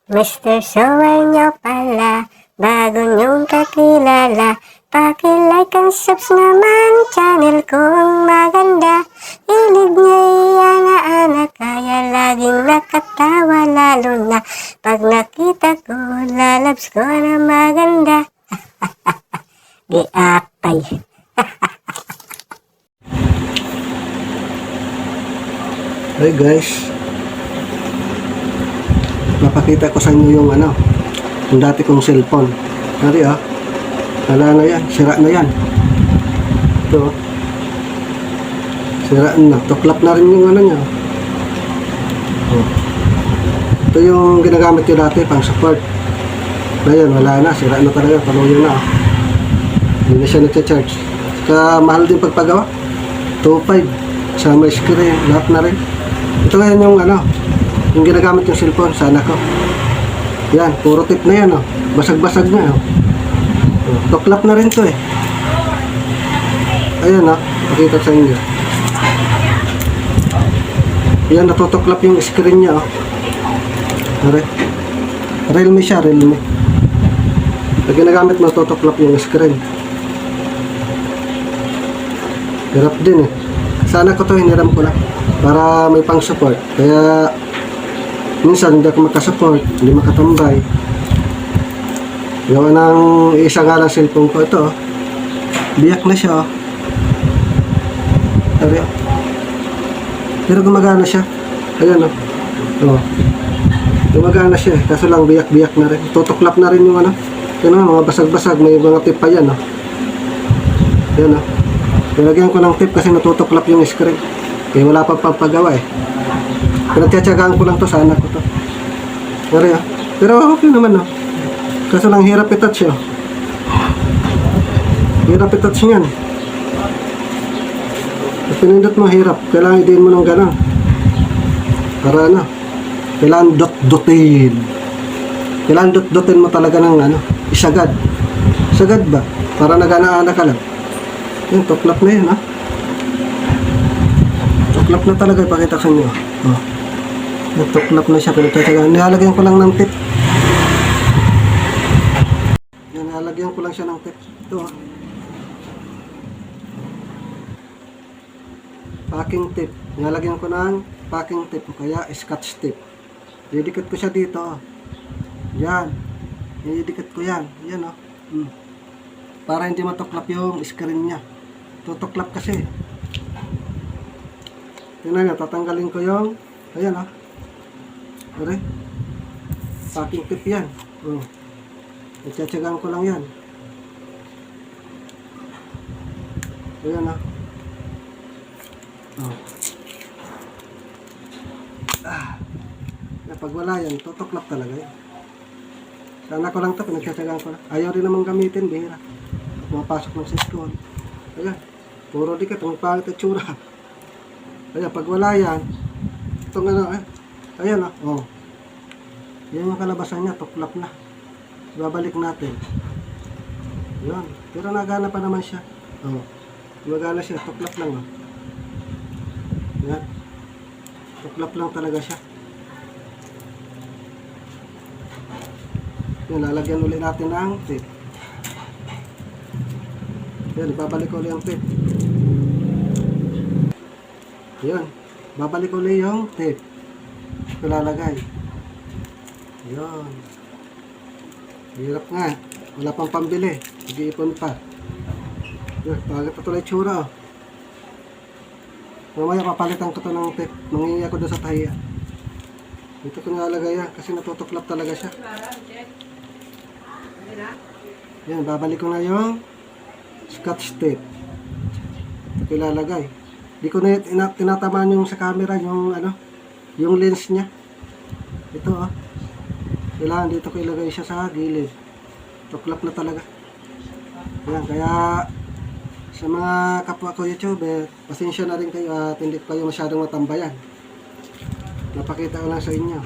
Mr. Shower nyo pala, bago nyong kakilala, paki-like and subs naman channel kong maganda. Hilig niya ana-ana, kaya laging nakatawa, lalo na pag nakita ko, lalabs ko na maganda. Giapay. Hey guys, napakita ko sa inyo yung yung dati kong cellphone. Nari wala na yan, sira na yan. Ito, sira na, tuklap na rin yung niya. Ito yung ginagamit ko dati pang support. Ngayon, wala na, sira na talaga, paluyo na. Hindi na siya nagcha-charge. Saka mahal din pagpagawa, 2.5 sa may screen, lahat na rin. Ito ngayon yung ginagamit yung cellphone sa anak ko. Yan, puro tip na yan, basag-basag na. Tuklap na rin to eh. Ayan, pakita sa inyo. Yan, natutuklap yung screen niya. Realme siya, Realme. Pag ginagamit mo, tutuklap yung screen. Hirap din eh. Sana ko to, hiniram ko lang para may pang support. Kaya minsan hindi ako makasupport, hindi makatambay. Gawa ng isa nga lang cellphone ko. Ito biyak na siya. Pero gumagana siya. Ayan gumagana siya, kaso lang biyak-biyak na rin. Tutuklap na rin yung mga basag-basag, may mga tip pa yan. Ayan nilagyan ko ng tip kasi natutuklap yung screen. Kaya wala pa pagpagawa eh. Pinagtsatsagaan ko lang to sa anak ko to. Pero okay naman kaso lang hirap i-touch Hirap i-touch niyan. Pag pinindot mo hirap. Kailangan i-din mo ng gano'n. Para kailangan dot-dotin. Kailangan dot-dotin mo talaga ng isagad. Isagad ba? Para nagana-ana ka lang. Yan, tuklap na yan tuklap na talaga, ipakita sa inyo. Tuklap na siya, pinagtatsagaan. Nilalagyan ko lang ng tip. Yan, nilalagyan ko lang siya ng tip. Ito packing tip. Nilalagyan ko ng packing tip, kaya scotch tip. Didikit ko siya dito. Yan. Didikit ko yan. Yan para hindi matuklap yung screen niya. Tutuklap kasi. Tingnan nyo, tatanggalin ko yung ayan packing tip yan. Nagtsatsagaan ko lang yan. Ayan pag wala yan, tutuklap talaga yan. Sana ko lang ito, pinagtsatsagaan ko lang. Ayaw rin naman gamitin, bihira. Pumapasok ng sa school. Ayan, puro dikit, ang pangit at tsura. Ayan, pag wala yan, itong ayan yan yung kalabasan niya, tuklap na. Babalik natin. Ayan, pero nagana pa naman siya. Nagana siya, tuklap lang Ayan, tuklap lang talaga siya. Yan, lalagyan ulit natin ng tape. Yan, babalik ulit yung tape. Yan, babalik ulit yung tape. Ito lalagay. Yan. Hirap nga. Wala pang pambili. Nag-iipon pa. Yan, pagkat ito lang itsura. Mamaya papalitan ko ito ng tape. Mangingi ako doon sa tahiya. Dito ko nalagay yan kasi natutuklap talaga siya. Yan, babalik ko na yung scotch tape. Ito ko ilalagay. Di ko na tinatamaan yung sa camera, yung lens niya. Ito kailangan dito ko ilagay siya sa gilid. Tuklap na talaga. Yan, kaya sa mga kapwa ko YouTuber, pasensya na rin kayo at hindi kayo masyadong matambayan. Napakita ko lang sa inyo.